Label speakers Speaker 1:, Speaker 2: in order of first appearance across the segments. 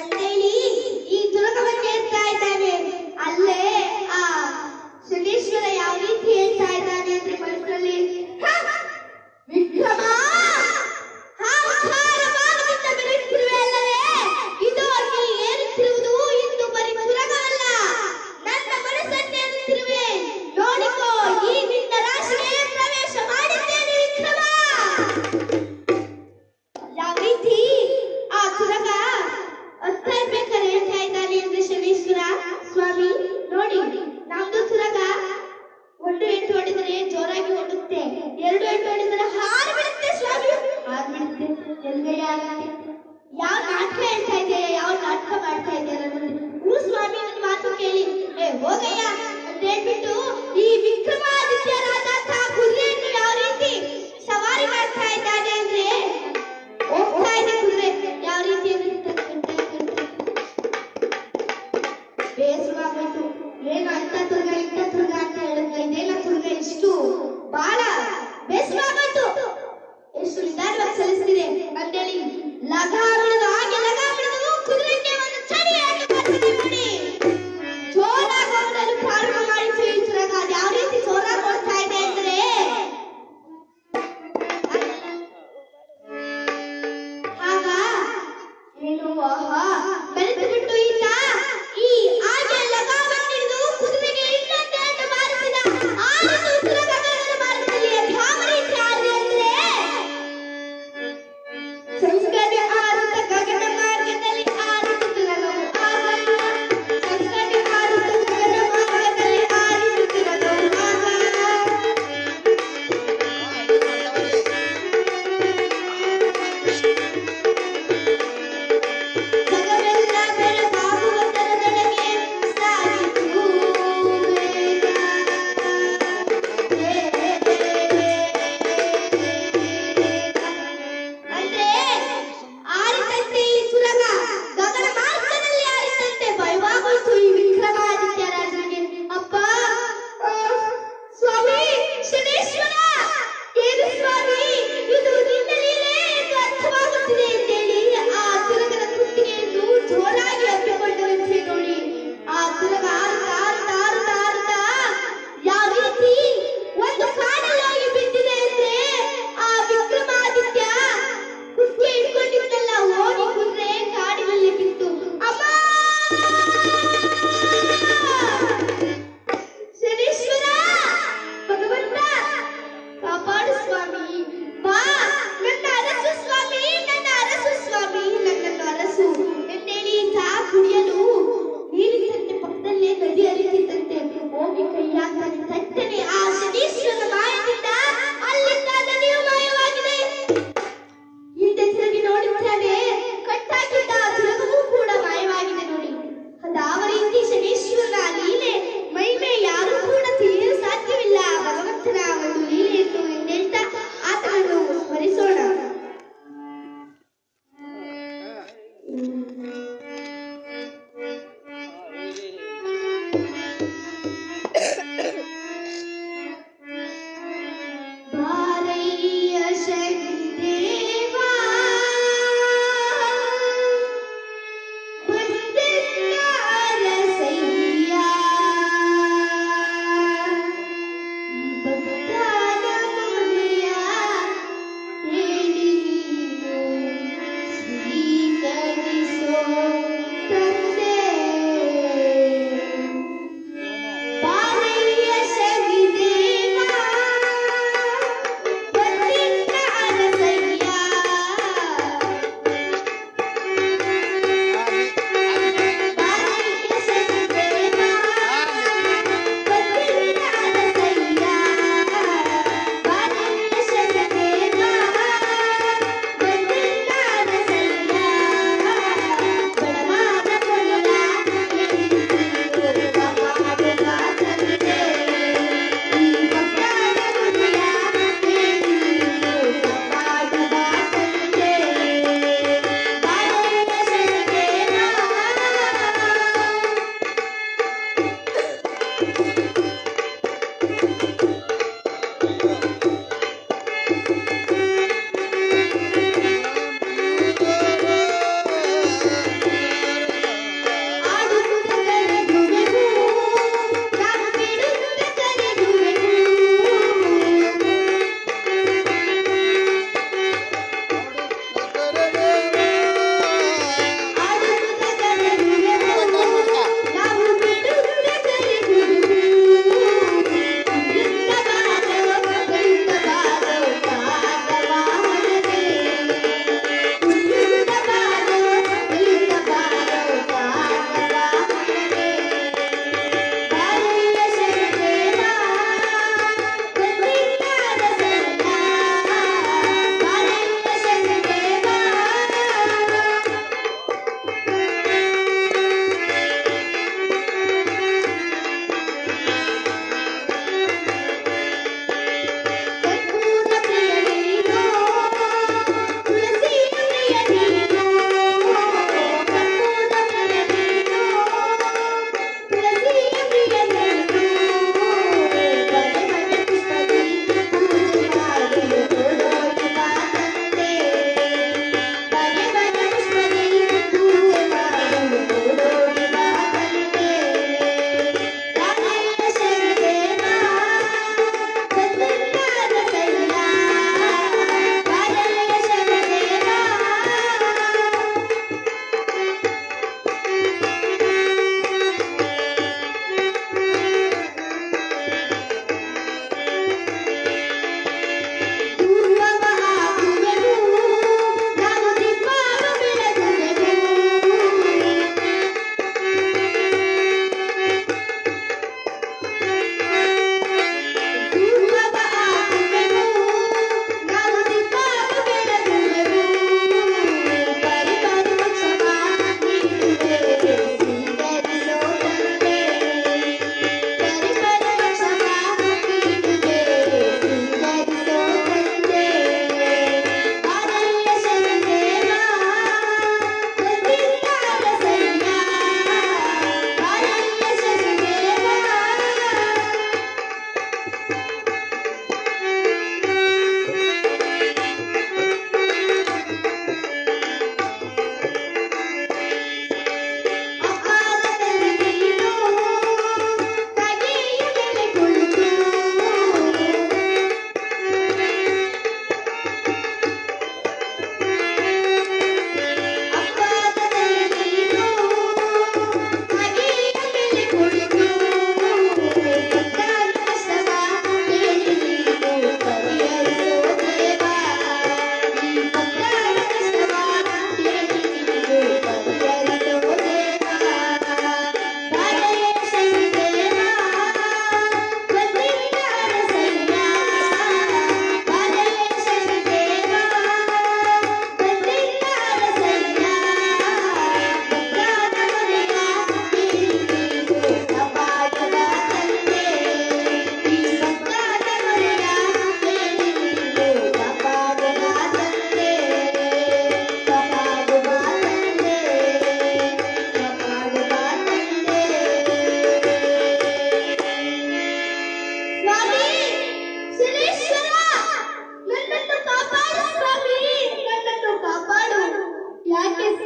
Speaker 1: ಅಂತೇಳಿ ಈ ತುರಕವನ್ನು ಹೇಳ್ತಾ ಇದ್ದಾನೆ. ಅಲ್ಲೇ ಆ ಶನೀಶ್ವರ ಯಾವ ರೀತಿ ಹೇಳ್ತಾ ಇದ್ದಾನೆ ಅಂದ್ರೆ ಮನಸ್ಸಲ್ಲಿ, ವಿಕ್ರಮ ಅಹಂಕಾರದಿಂದ ಬೆರೆಯುತ್ತಿರುವೆ ಅಲ್ಲವೇ? ಇದು ನೀ ಏರುತ್ತಿರುವುದು ಇಂದು ಬರೀ ತುರಕವಲ್ಲ, ನನ್ನ ಮನಸ್ಸನ್ನೇರುತ್ತಿರುವೆ. ನೋಡಿಕೋ, ಈ ನಿನ್ನ ರಾಶಿಗೆ ಪ್ರವೇಶ ಮಾಡಿದ್ದೇನೆ ವಿಕ್ರಮ. ಯಾವ ರೀತಿ ಆ ತುರಗ ಹತ್ತಾ ಇರ್ಬೇಕಾದ್ರೆ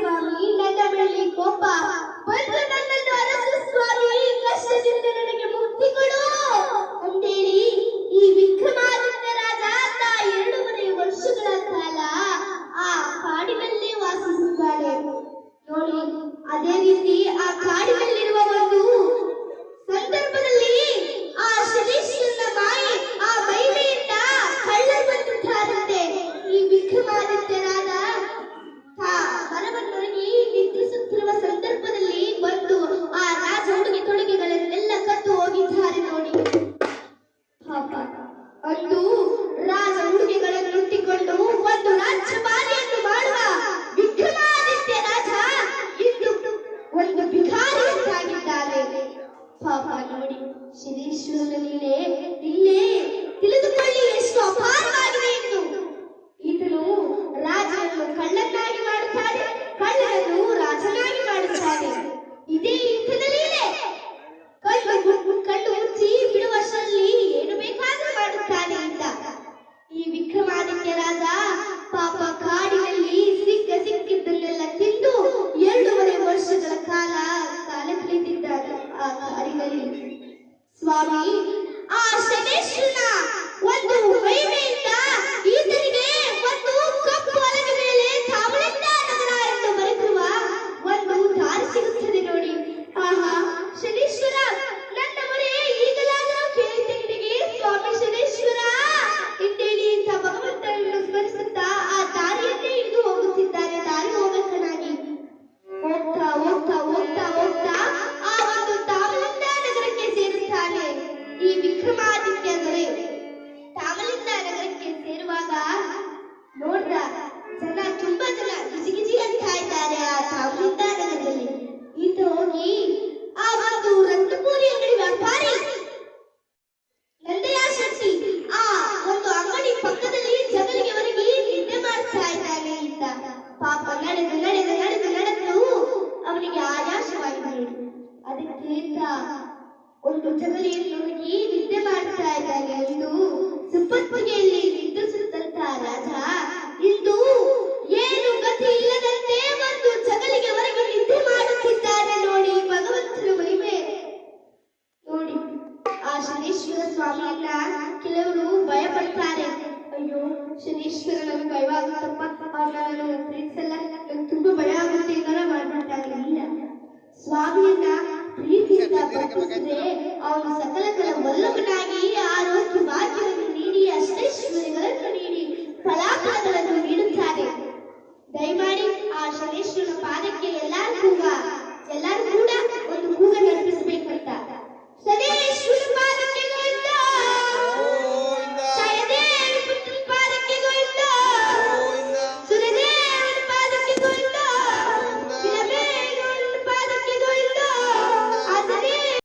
Speaker 1: ಸ್ವಾಮಿ, ನನ್ನ ಮೇಲೆ ಕೋಪ ಬಂದು ನನ್ನನ್ನು ಅರಸು ಸ್ವಾಮಿ, ಕಷ್ಟದಿಂದ ನನಗೆ ಮುಕ್ತಿ ಕೊಡು ಅಂತೇಳಿ ಈ ವಿಕ್ರಮಾದಿತ್ಯ ರಾಜ 2.5 ವರ್ಷಗಳ ಕಾಲ ಆ ಕಾಡಿನಲ್ಲೇ ವಾಸಿಸುತ್ತಾನೆ ನೋಡಿ. ಅದೇ ರೀತಿ ಆ ಕಾಡಿನಲ್ಲಿರುವ ಒಂದು ಸಂದರ್ಭದಲ್ಲಿ ಆ ಶನೀಶ್ವರನ ಆ ಮಹಿಮೆಯಿಂದ ಕಳ್ಳರು ಬಂದಿದ್ದಾರಂತೆ. ಈ ವಿಕ್ರಮಾದಿತ್ಯರಾದ ಮರವನ್ನೊರಗಿ ನಿದ್ರಿಸುತ್ತಿರುವ ಸಂದರ್ಭದಲ್ಲಿ ಬಂದು ಆ ರಾಜ ಉಡುಗೆ ತೊಡುಗೆಗಳನ್ನೆಲ್ಲ ಕದ್ದು ಹೋಗಿದ್ದಾರೆ ನೋಡಿ. ಪಾಪ ಅಂದು ರಾಜ ಉಡುಗೆಗಳನ್ನು ಉಟ್ಟಿಕೊಂಡು ಒಂದು ರಾಜ್ಯಭಾರಿಯನ್ನು ಮಾಡುವ ವಿಕ್ರಮಾದಿತ್ಯ ರಾಜ ಇಂದು ಒಂದು ಭಿಕಾರಿಯಂತಾಗಿದ್ದಾರೆ. ಪಾಪ ನೋಡಿ, ಶನೀಶ್ವರನ ಲೀಲೆ ಇಲ್ಲೇ ತಿಳಿದುಕೊಳ್ಳಿ ಎಷ್ಟು ಅಪಾರವಾಗಿದೆ ಎಂದು. ಇದನ್ನು ರಾಜನನ್ನು ಕಳ್ಳನಾಗಿ ಮಾಡುತ್ತಾರೆ, ಕಳ್ಳನನ್ನು ರಾಜನಾಗಿ ಮಾಡುತ್ತಾರೆ. ಇದೇ ಇಂಥದ ಲೀಲೆ. ಕಣ್ಣು ಮುಚ್ಚಿ ಬಿಡುವಷ್ಟರಲ್ಲಿ ಏನು ಬೇಕಾದರೂ ಮಾಡುತ್ತಾನೆ ಅಂತ. ಈ ವಿಕ್ರಮಾದಿತ್ಯ ರಾಜ ಪಾಪ ಕಾಡಿನಲ್ಲಿ ಸಿಕ್ಕಿದ್ದನ್ನೆಲ್ಲ ತಿಂದು 2.5 ವರ್ಷಗಳ ಕಾಲ ಕಳೆದಿದ್ದಾರೆ ಆ ಕಾಡಿನಲ್ಲಿ. ಸ್ವಾಮಿ, ಆ ಶನೇಶ್ವರನ ಒಂದು ಮಹಿಮೆಯಿಂದ ಈತನಿಗೆ ಒಂದು ಕಪ್ಪು ಹಲಗೆಯ ಮೇಲೆ ತಾಮಳಿಂದ ನಗರ ಎಂದು ಬರೆದಿರುವ ಒಂದು ದಾರಿ ಸಿಗುತ್ತದೆ ನೋಡಿ. ಆಹಾ ಶನೀಶ್ವರ, ನನ್ನ ಮೊರೆ ಈಗಲಾದರೂ ಕೇಳಿದ್ದೇನೆ ಸ್ವಾಮಿ ಶನೇಶ್ವರ ಇಂತೇಳಿ ಭಗವಂತನನ್ನು ಸ್ಮರಿಸುತ್ತಾ ಆ ದಾರಿಯನ್ನೇ ಹಿಡಿದು ಹೋಗುತ್ತಿದ್ದಾರೆ. ದಾರಿ ಹೋಗಕ್ಕನಾಗಿ ಹೋಗ್ತಾ ಹೋಗ್ತಾ ಹೋಗ್ತಾ ಹೋಗ್ತಾ ಆ ಒಂದು ತಾಮಲಿಂದ ನಗರಕ್ಕೆ ಸೇರುತ್ತಾನೆ. ಈ ವಿಕ್ರಮಾದಿತ್ಯ ದೊರೆ ತಾಮಲಿಂದ ನಗರಕ್ಕೆ ಸೇರುವಾಗ ನೋಡ್ದ ಜನ, ತುಂಬಾ ಜನ ಗಿಜಿಗಿಜಿ ಅಂತ ಇದ್ದಾರೆ ಆ ತಾಮಲಿಂದ ನಗರದಲ್ಲಿ. ಈತ ಹೋಗಿ ಆ ಒಂದು ರತ್ನಪೂರಿ ಅಂಗಡಿ ವ್ಯಾಪಾರಿ ನಂದಯ್ಯ ಶೆಟ್ಟಿ ಆ ಒಂದು ಅಂಗಡಿ ಪಕ್ಕದಲ್ಲಿ ಜಗಲಿಗೆ ಒರಗಿ ನಿದ್ದೆ ಮಾಡ್ತಾ ಇದ್ದಾನೆ ಅಂತ. ಪಾಪ ನಡೆದು ನಡೆದು ನಡೆದು ನಡೆದು ಅವನಿಗೆ ಆಯಾಸವಾಗಿದೆ. ಅದಕ್ಕೆ ಒಂದು ಜಗಲಿಯನ್ನು ಒರಗಿ ನಿದ್ದೆ ಮಾಡ್ತಾ ಇದ್ದಾನೆ ಎಂದು ಸುಪ್ಪತ್ತಿಗೆಯಲ್ಲಿ ನಿದ್ರಿಸುತ್ತಂತ ರಾಜ ಇಂದು ಏನು ಗತಿ ಇಲ್ಲದಂತೆ ಒಂದು ಜಗಲಿಗೆ ಹೊರಗೆ ನಿದ್ದೆ ಮಾಡುತ್ತಿದ್ದಾರೆ ನೋಡಿ. ಭಗವಂತನ ಮಹಿಮೆ ನೋಡಿ. ಆ ಶನೀಶ್ವರ ಸ್ವಾಮಿಯನ್ನ ಕೆಲವರು ಭಯಪಡ್ತಾರೆ. ಅಯ್ಯೋ ಶನೀಶ್ವರ ನಮಗೆ ಭಯವಾಗುತ್ತಪ್ಪ, ನಾನು ಪ್ರೀತಿಸಲ್ಲ, ನಂಗೆ ತುಂಬಾ ಭಯ ಆಗುತ್ತೆ ಏನಾರ ಮಾಡ್ಬಿಡ್ತಾರೆ. ಇಲ್ಲ, ಸ್ವಾಮಿಯನ್ನ ಪ್ರೀತಿಯಿಂದ ಭಕ್ತಿಸಿದ್ರೆ ಅವನು ಸಕಲ ಕಲ ವಲ್ಲಭನಾಗಿ ಆರೋಗ್ಯ ಭಾಗ್ಯವನ್ನು ನೀಡಿ ಅಷ್ಟೈಶ್ವರ್ಯ